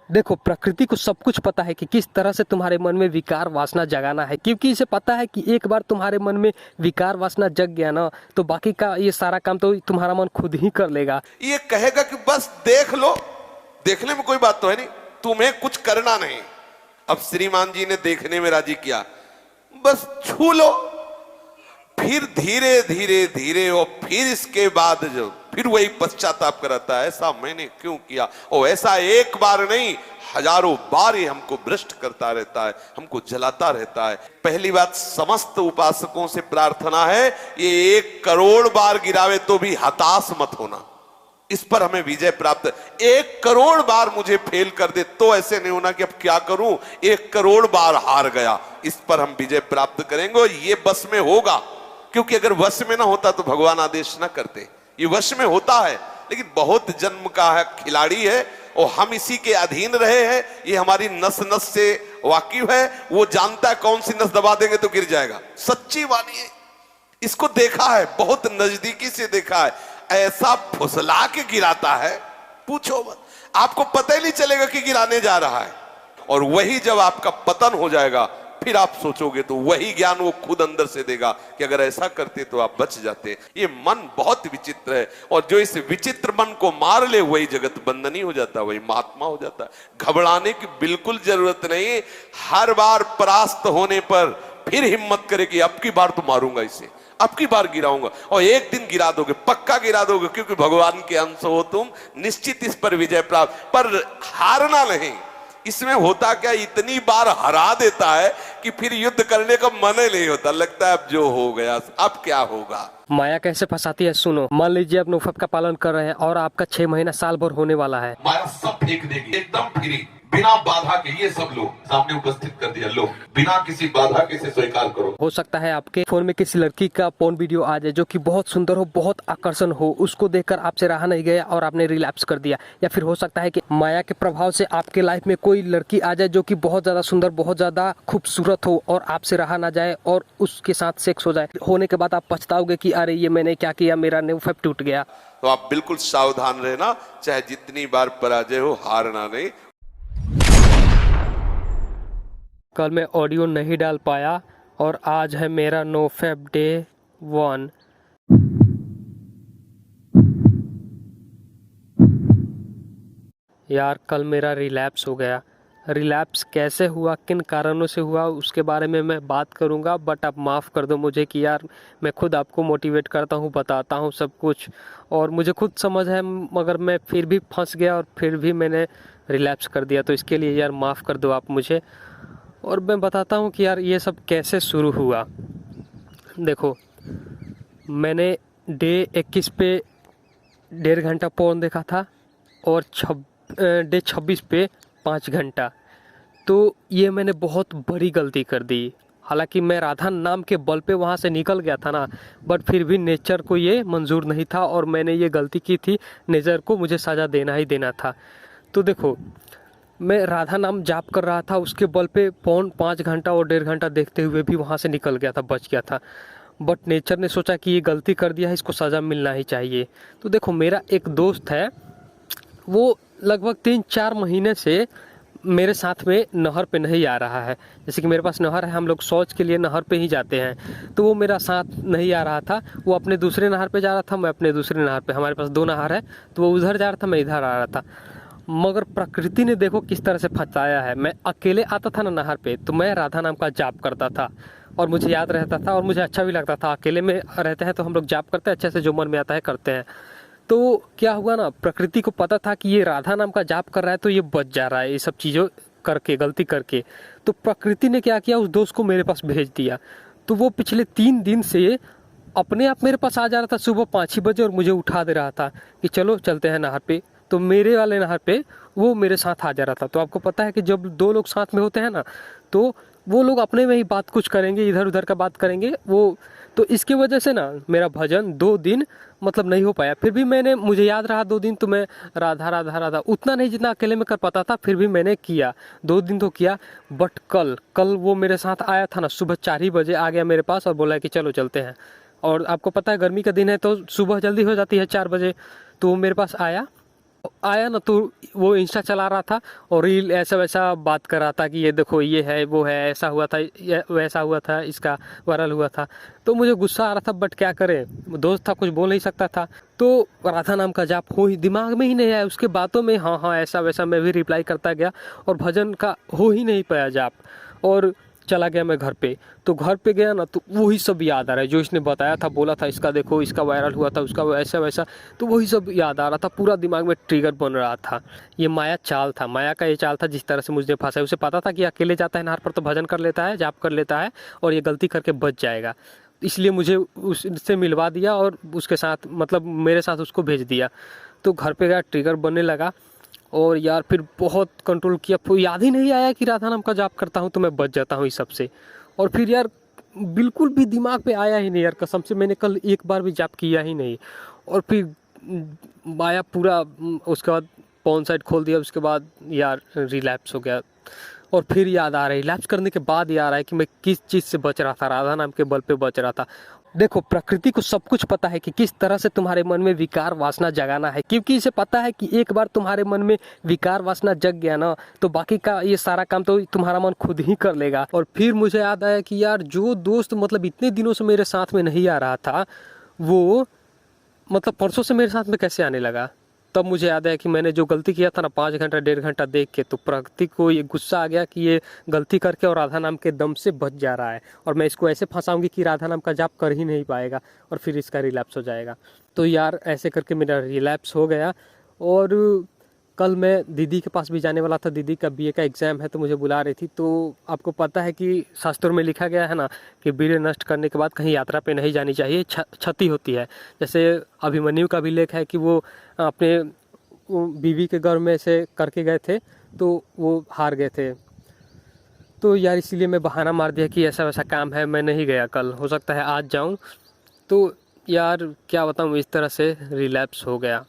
देखो, प्रकृति को सब कुछ पता है कि किस तरह से तुम्हारे मन में विकार वासना जगाना है, क्योंकि इसे पता है कि एक बार तुम्हारे मन में विकार वासना जग गया ना, तो बाकी का ये सारा काम तो तुम्हारा मन खुद ही कर लेगा। ये कहेगा कि बस देख लो, देखने में कोई बात तो है नहीं, तुम्हें कुछ करना नहीं। अब श्रीमान जी ने देखने में राजी किया, बस छू लो, फिर धीरे धीरे धीरे, और फिर इसके बाद जो फिर वही पश्चाताप कराता है, ऐसा मैंने क्यों किया। और ऐसा एक बार नहीं, हजारों बार ये हमको भ्रष्ट करता रहता है, हमको जलाता रहता है। पहली बात, समस्त उपासकों से प्रार्थना है, ये 1 करोड़ बार गिरावे तो भी हताश मत होना, इस पर हमें विजय प्राप्त। 1 करोड़ बार मुझे फेल कर दे तो ऐसे नहीं होना कि अब क्या करूं, 1 करोड़ बार हार गया, इस पर हम विजय प्राप्त करेंगे। और ये बस में होगा, क्योंकि अगर वश में ना होता तो भगवान आदेश ना करते। ये वश में होता है, लेकिन बहुत जन्म का है, खिलाड़ी है, और हम इसी के अधीन रहे हैं। ये हमारी नस नस से वाकिफ है, वो जानता है कौन सी नस दबा देंगे तो गिर जाएगा। सच्ची वाणी है, इसको देखा है, बहुत नजदीकी से देखा है। ऐसा फुसला के गिराता है, पूछो मत, आपको पता ही नहीं चलेगा कि गिराने जा रहा है। और वही जब आपका पतन हो जाएगा, फिर आप सोचोगे तो वही ज्ञान वो खुद अंदर से देगा कि अगर ऐसा करते तो आप बच जाते। ये मन बहुत विचित्र है, और जो इस विचित्र मन को मार ले वही जगत बंधनी हो जाता है, वही महात्मा हो जाता है। घबराने की बिल्कुल जरूरत नहीं। हर बार परास्त होने पर फिर हिम्मत करे कि अब की बार तो मारूंगा इसे, अब की बार गिराऊंगा, और एक दिन गिरा दोगे, पक्का गिरा दोगे, क्योंकि भगवान के अंश हो तुम, निश्चित इस पर विजय प्राप्त। पर हारना नहीं। इसमें होता क्या, इतनी बार हरा देता है कि फिर युद्ध करने का मन ही नहीं होता, लगता है अब जो हो गया, अब क्या होगा। माया कैसे फंसाती है, सुनो। मान लीजिए आप नोफेप का पालन कर रहे हैं और आपका 6 महीना साल भर होने वाला है। माया सब फेंक देगी, एकदम फ्री, बिना बाधा के। ये सब लोग सामने उपस्थित कर दिया, लो बिना किसी बाधा के से स्वीकार करो। हो सकता है आपके फोन में किसी लड़की का पोर्न वीडियो आ जाए जो कि बहुत सुंदर हो, बहुत आकर्षण हो, उसको देखकर आपसे रहा नहीं गया और आपने रिलैप्स कर दिया। या फिर हो सकता है कि माया के प्रभाव से आपके लाइफ में कोई लड़की आ जाए जो कि बहुत ज्यादा सुंदर, बहुत ज्यादा खूबसूरत हो, और आपसे रहा ना जाए और उसके साथ सेक्स हो जाए। होने के बाद आप पछताओगे कि अरे ये मैंने क्या किया, मेरा नोफेप टूट गया। तो आप बिल्कुल सावधान रहना, चाहे जितनी बार पराजय हो, हारना नहीं। कल मैं ऑडियो नहीं डाल पाया और आज है मेरा नोफेप डे 1। यार कल मेरा रिलैप्स हो गया। रिलैप्स कैसे हुआ, किन कारणों से हुआ, उसके बारे में मैं बात करूंगा, बट आप माफ़ कर दो मुझे कि यार मैं खुद आपको मोटिवेट करता हूं, बताता हूं सब कुछ, और मुझे खुद समझ है, मगर मैं फिर भी फंस गया और फिर भी मैंने रिलैप्स कर दिया। तो इसके लिए यार माफ़ कर दो आप मुझे। और मैं बताता हूँ कि यार ये सब कैसे शुरू हुआ। देखो, मैंने डे 21 पे 1.5 घंटा पोर्न देखा था, और डे 26 पे 5 घंटा। तो ये मैंने बहुत बड़ी गलती कर दी। हालांकि मैं राधा नाम के बल पे वहाँ से निकल गया था ना, बट फिर भी नेचर को ये मंजूर नहीं था और मैंने ये गलती की थी। नेचर को मुझे सज़ा देना ही देना था। तो देखो, मैं राधा नाम जाप कर रहा था, उसके बल पे पौन 5 घंटा और 1.5 घंटा देखते हुए भी वहाँ से निकल गया था, बच गया था। बट नेचर ने सोचा कि ये गलती कर दिया है, इसको सज़ा मिलना ही चाहिए। तो देखो, मेरा एक दोस्त है, वो लगभग 3-4 महीने से मेरे साथ में नहर पे नहीं आ रहा है। जैसे कि मेरे पास नहर है, हम लोग शौच के लिए नहर पे ही जाते हैं, तो वो मेरा साथ नहीं आ रहा था। वो अपने दूसरे नहर पे जा रहा था, मैं अपने दूसरे नहर पे। हमारे पास 2 नहर है, तो वो उधर जा रहा था, मैं इधर आ रहा था। मगर प्रकृति ने देखो किस तरह से फंसाया है। मैं अकेले आता था ना नहर पे, तो मैं राधा नाम का जाप करता था और मुझे याद रहता था और मुझे अच्छा भी लगता था। अकेले में रहते हैं तो हम लोग जाप करते हैं अच्छे से, जो मन में आता है करते हैं। तो क्या हुआ ना, प्रकृति को पता था कि ये राधा नाम का जाप कर रहा है तो ये बच जा रहा है ये सब चीज़ों करके, गलती करके। तो प्रकृति ने क्या किया, उस दोस्त को मेरे पास भेज दिया। तो वो पिछले 3 दिन से अपने आप मेरे पास आ जा रहा था सुबह 5 ही बजे और मुझे उठा दे रहा था कि चलो चलते हैं नहर पे। तो मेरे वाले नहर पे वो मेरे साथ आ जा रहा था। तो आपको पता है कि जब 2 लोग साथ में होते हैं ना, तो वो लोग अपने में ही बात कुछ करेंगे, इधर उधर का बात करेंगे वो। तो इसकी वजह से ना मेरा भजन 2 दिन मतलब नहीं हो पाया। फिर भी मैंने, मुझे याद रहा 2 दिन तो मैं राधा राधा राधा उतना नहीं जितना अकेले में कर पाता था, फिर भी मैंने किया, 2 दिन तो किया। बट कल वो मेरे साथ आया था ना, सुबह 4 ही बजे आ गया मेरे पास और बोला कि चलो चलते हैं। और आपको पता है गर्मी का दिन है तो सुबह जल्दी हो जाती है 4 बजे। तो वो मेरे पास आया आया ना तो वो इंस्टा चला रहा था और रील ऐसा वैसा बात कर रहा था कि ये देखो ये है वो है, ऐसा हुआ था वैसा हुआ था, इसका वायरल हुआ था। तो मुझे गुस्सा आ रहा था, बट क्या करें, दोस्त था, कुछ बोल नहीं सकता था। तो राधा नाम का जाप हो ही दिमाग में ही नहीं आया, उसके बातों में हाँ हाँ ऐसा वैसा मैं भी रिप्लाई करता गया और भजन का हो ही नहीं पाया जाप। और चला गया मैं घर पे। तो घर पे गया ना तो वही सब याद आ रहा है जो इसने बताया था, बोला था इसका देखो इसका वायरल हुआ था, उसका वैसा वैसा। तो वही सब याद आ रहा था, पूरा दिमाग में ट्रिगर बन रहा था। ये माया चाल था, माया का ये चाल था जिस तरह से मुझे फंसा है। उसे पता था कि अकेले जाता है नहर पर तो भजन कर लेता है, जाप कर लेता है और ये गलती करके बच जाएगा। इसलिए मुझे उससे मिलवा दिया और उसके साथ मतलब मेरे साथ उसको भेज दिया। तो घर पे गया, ट्रिगर बनने लगा और यार फिर बहुत कंट्रोल किया, फिर याद ही नहीं आया कि राधा नाम का जाप करता हूँ तो मैं बच जाता हूँ इस सब से। और फिर यार बिल्कुल भी दिमाग पे आया ही नहीं यार, कसम से मैंने कल एक बार भी जाप किया ही नहीं। और फिर आया पूरा, उसके बाद पॉन साइड खोल दिया, उसके बाद यार रिलैप्स हो गया। और फिर याद आ रहा है, रिलैप्स करने के बाद याद आ रहा है कि मैं किस चीज़ से बच रहा था, राधा नाम के बल पे बच रहा था। देखो प्रकृति को सब कुछ पता है कि किस तरह से तुम्हारे मन में विकार वासना जगाना है, क्योंकि इसे पता है कि एक बार तुम्हारे मन में विकार वासना जग गया ना तो बाकी का ये सारा काम तो तुम्हारा मन खुद ही कर लेगा। और फिर मुझे याद आया कि यार जो दोस्त मतलब इतने दिनों से मेरे साथ में नहीं आ रहा था, वो मतलब परसों से मेरे साथ में कैसे आने लगा। तब मुझे याद है कि मैंने जो गलती किया था ना 5 घंटा 1.5 घंटा देख के, तो प्रकृति को ये गुस्सा आ गया कि ये गलती करके और राधा नाम के दम से बच जा रहा है और मैं इसको ऐसे फंसाऊंगी कि राधा नाम का जाप कर ही नहीं पाएगा और फिर इसका रिलैप्स हो जाएगा। तो यार ऐसे करके मेरा रिलैप्स हो गया। और कल मैं दीदी के पास भी जाने वाला था, दीदी का बीए का एग्ज़ाम है तो मुझे बुला रही थी। तो आपको पता है कि शास्त्रों में लिखा गया है ना कि वीर्य नष्ट करने के बाद कहीं यात्रा पे नहीं जानी चाहिए, क्षति होती है। जैसे अभिमन्यु का भी लेख है कि वो अपने बीवी के गर्भ में से करके गए थे तो वो हार गए थे। तो यार इसीलिए मैं बहाना मार दिया कि ऐसा वैसा काम है, मैं नहीं गया कल, हो सकता है आज जाऊँ। तो यार क्या बताऊँ, इस तरह से रिलैप्स हो गया।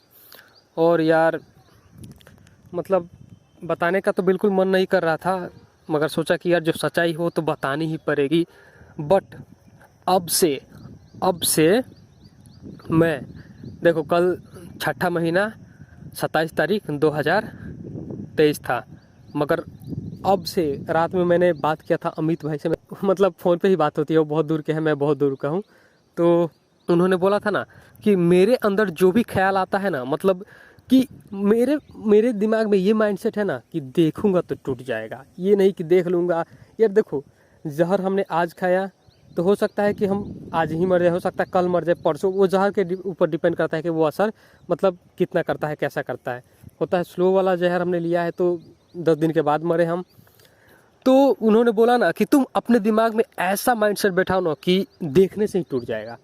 और यार मतलब बताने का तो बिल्कुल मन नहीं कर रहा था, मगर सोचा कि यार जो सच्चाई हो तो बतानी ही पड़ेगी। बट अब से मैं देखो, कल 6ठा महीना 27 तारीख 2023 था, मगर अब से रात में मैंने बात किया था अमित भाई से, मतलब फ़ोन पे ही बात होती है, वो बहुत दूर के हैं, मैं बहुत दूर का हूँ। तो उन्होंने बोला था ना कि मेरे अंदर जो भी ख्याल आता है ना, मतलब कि मेरे दिमाग में ये माइंडसेट है ना कि देखूंगा तो टूट जाएगा, ये नहीं कि देख लूँगा। यार देखो, जहर हमने आज खाया तो हो सकता है कि हम आज ही मर जाए, हो सकता है कल मर जाए, परसों, वो जहर के ऊपर डिपेंड करता है कि वो असर मतलब कितना करता है, कैसा करता है। होता है स्लो वाला जहर हमने लिया है तो 10 दिन के बाद मरे हम। तो उन्होंने बोला ना कि तुम अपने दिमाग में ऐसा माइंडसेट बैठाओ ना कि देखने से ही टूट जाएगा,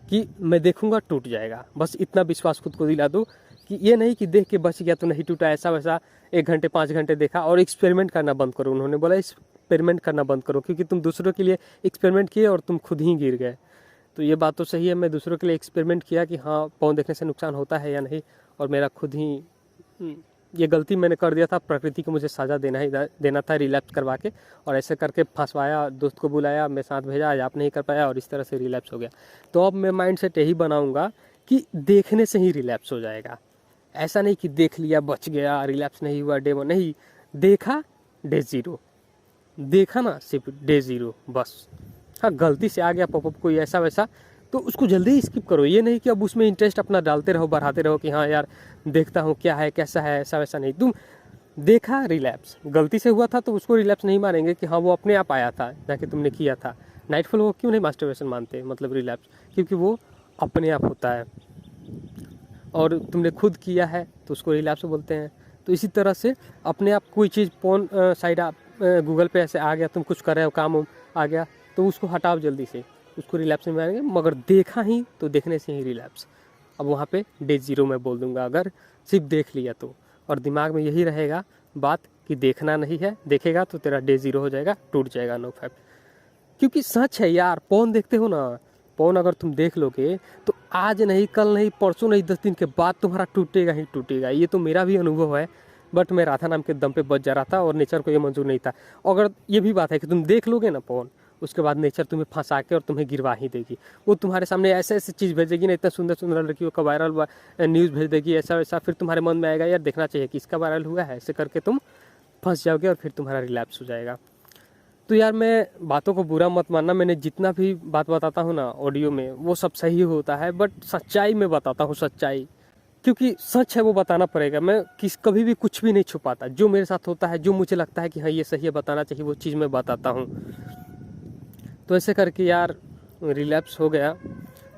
कि मैं देखूंगा टूट जाएगा। बस इतना विश्वास खुद को दिला दो कि ये नहीं कि देख के बच गया तो नहीं टूटा, ऐसा वैसा 1 घंटे 5 घंटे देखा। और एक्सपेरिमेंट करना बंद करो, उन्होंने बोला एक्सपेरिमेंट करना बंद करो, क्योंकि तुम दूसरों के लिए एक्सपेरिमेंट किए और तुम खुद ही गिर गए। तो ये बात तो सही है, मैं दूसरों के लिए एक्सपेरिमेंट किया कि हाँ पौन देखने से नुकसान होता है या नहीं, और मेरा खुद ही ये गलती मैंने कर दिया था। प्रकृति को मुझे सज़ा देना था रिलैप्स करवा के, और ऐसे करके फंसवाया, दोस्त को बुलाया, मैं साथ भेजा, आज आप नहीं कर पाया और इस तरह से रिलैप्स हो गया। तो अब मैं माइंड सेट यही बनाऊंगा कि देखने से ही रिलैप्स हो जाएगा। ऐसा नहीं कि देख लिया बच गया, रिलैप्स नहीं हुआ डे 1, नहीं, देखा डे 0, देखा ना सिर्फ डे 0 बस। हाँ गलती से आ गया पॉपअप कोई ऐसा वैसा तो उसको जल्दी ही स्किप करो, ये नहीं कि अब उसमें इंटरेस्ट अपना डालते रहो, बढ़ाते रहो कि हाँ यार देखता हूँ क्या है कैसा है, ऐसा वैसा नहीं। तुम देखा रिलैप्स, गलती से हुआ था तो उसको रिलैप्स नहीं मानेंगे कि हाँ वो अपने आप आया था, ना कि तुमने किया था। नाइटफॉल वो क्यों नहीं मास्टरबेशन मानते, मतलब रिलैप्स, क्योंकि वो अपने आप होता है और तुमने खुद किया है तो उसको रिलैप्स बोलते हैं। तो इसी तरह से अपने आप कोई चीज़ फोन साइड आप गूगल पे ऐसे आ गया, तुम कुछ कर रहे हो, काम आ गया तो उसको हटाओ जल्दी से, उसको रिलैप्स नहीं मानेंगे। मगर देखा ही तो देखने से ही रिलैप्स। अब वहाँ पे डे 0 मैं बोल दूंगा अगर सिर्फ देख लिया तो, और दिमाग में यही रहेगा बात कि देखना नहीं है, देखेगा तो तेरा डे 0 हो जाएगा, टूट जाएगा नो फैक्ट। क्योंकि सच है यार, पौन देखते हो ना, पौन अगर तुम देख लोगे तो आज नहीं, कल नहीं, परसों नहीं, 10 दिन के बाद तुम्हारा टूटेगा ही टूटेगा। ये तो मेरा भी अनुभव है, बट मैं राधा नाम के दम पे बच जा रहा था और नेचर को ये मंजूर नहीं था। अगर ये भी बात है कि तुम देख लोगे ना पौन उसके बाद नेचर तुम्हें फंसा के और तुम्हें गिरवा ही देगी। वो तुम्हारे सामने ऐसे ऐसे चीज़ भेजेगी ना, इतना सुंदर सुंदर लड़कियों का वायरल न्यूज़ भेज देगी ऐसा वैसा, फिर तुम्हारे मन में आएगा यार देखना चाहिए कि इसका वायरल हुआ है, ऐसे करके तुम फंस जाओगे और फिर तुम्हारा रिलैप्स हो जाएगा। तो यार मैं बातों को बुरा मत मानना, मैंने जितना भी बात बताता हूँ ना ऑडियो में वो सब सही होता है, बट सच्चाई में बताता हूँ, सच्चाई, क्योंकि सच है वो बताना पड़ेगा। मैं कभी भी कुछ भी नहीं छुपाता, जो मेरे साथ होता है, जो मुझे लगता है कि हाँ ये सही है बताना चाहिए, वो चीज़ मैं बताता हूँ। तो ऐसे करके यार रिलैप्स हो गया,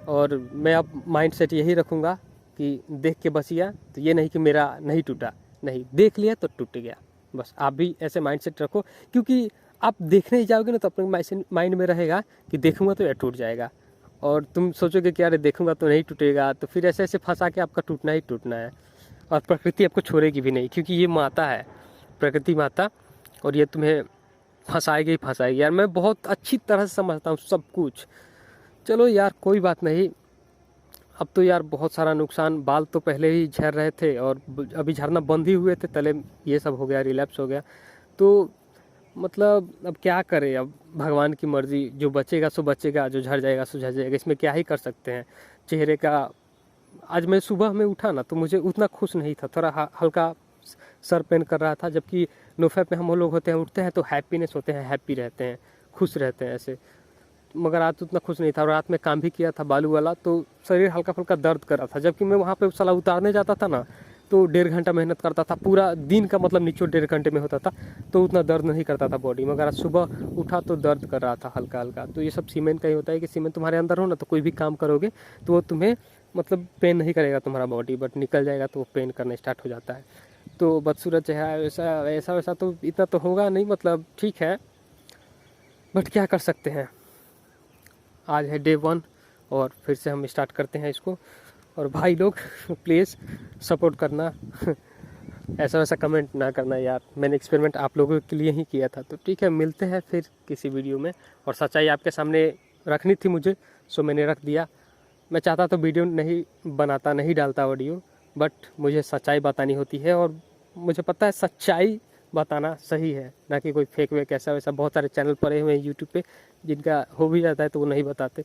और मैं अब माइंड सेट यही रखूँगा कि देख के बच गया, तो ये नहीं कि मेरा नहीं टूटा, नहीं, देख लिया तो टूट गया। बस आप भी ऐसे माइंड सेट रखो, क्योंकि आप देखने ही जाओगे ना तो अपने माइंड में रहेगा कि देखूंगा तो यह टूट जाएगा, और तुम सोचोगे कि अरे देखूंगा तो नहीं टूटेगा, तो फिर ऐसे ऐसे फंसा के आपका टूटना ही टूटना है। और प्रकृति आपको छोड़ेगी भी नहीं, क्योंकि ये माता है, प्रकृति माता, और ये तुम्हें फंसाएगी ही फंसाएगी। यार मैं बहुत अच्छी तरह से समझता हूँ सब कुछ। चलो यार कोई बात नहीं, अब तो यार बहुत सारा नुकसान, बाल तो पहले ही झड़ रहे थे और अभी झड़ना बंद ही हुए थे, तले ये सब हो गया, रिलैप्स हो गया। तो मतलब अब क्या करें, अब भगवान की मर्जी, जो बचेगा सो बचेगा, जो झड़ जाएगा सो झड़ जाएगा, इसमें क्या ही कर सकते हैं। चेहरे का आज मैं सुबह में उठा ना तो मुझे उतना खुश नहीं था, थोड़ा हल्का सर पेन कर रहा था, जबकि नोफेप में हम लोग होते हैं, उठते हैं तो हैप्पीनेस होते हैं, हैप्पी रहते हैं, खुश रहते हैं ऐसे। मगर आज उतना खुश नहीं था, और रात में काम भी किया था बालू वाला, तो शरीर हल्का फुल्का दर्द कर रहा था। जबकि मैं वहाँ पे साला उतारने जाता था ना तो 1.5 घंटा मेहनत करता था, पूरा दिन का मतलब निचोड़ 1.5 घंटे में होता था, तो उतना दर्द नहीं करता था बॉडी। मगर आज सुबह उठा तो दर्द कर रहा था हल्का हल्का। तो ये सब सीमेंट का ही होता है कि सीमेंट तुम्हारे अंदर हो ना तो कोई भी काम करोगे तो वो तुम्हें मतलब पेन नहीं करेगा तुम्हारा बॉडी, बट निकल जाएगा तो वो पेन करना स्टार्ट हो जाता है। तो बदसूरत चेहरा ऐसा वैसा तो इतना तो होगा नहीं, मतलब ठीक है, बट क्या कर सकते हैं। आज है डे 1 और फिर से हम स्टार्ट करते हैं इसको। और भाई लोग प्लीज़ सपोर्ट करना, ऐसा वैसा कमेंट ना करना यार, मैंने एक्सपेरिमेंट आप लोगों के लिए ही किया था। तो ठीक है, मिलते हैं फिर किसी वीडियो में, और सच्चाई आपके सामने रखनी थी मुझे, सो मैंने रख दिया। मैं चाहता तो वीडियो नहीं बनाता, नहीं डालता ऑडियो, बट मुझे सच्चाई बतानी होती है, और मुझे पता है सच्चाई बताना सही है, ना कि कोई फेक वेक ऐसा वैसा। बहुत सारे चैनल पड़े हुए हैं यूट्यूब पे जिनका हो भी जाता है तो वो नहीं बताते।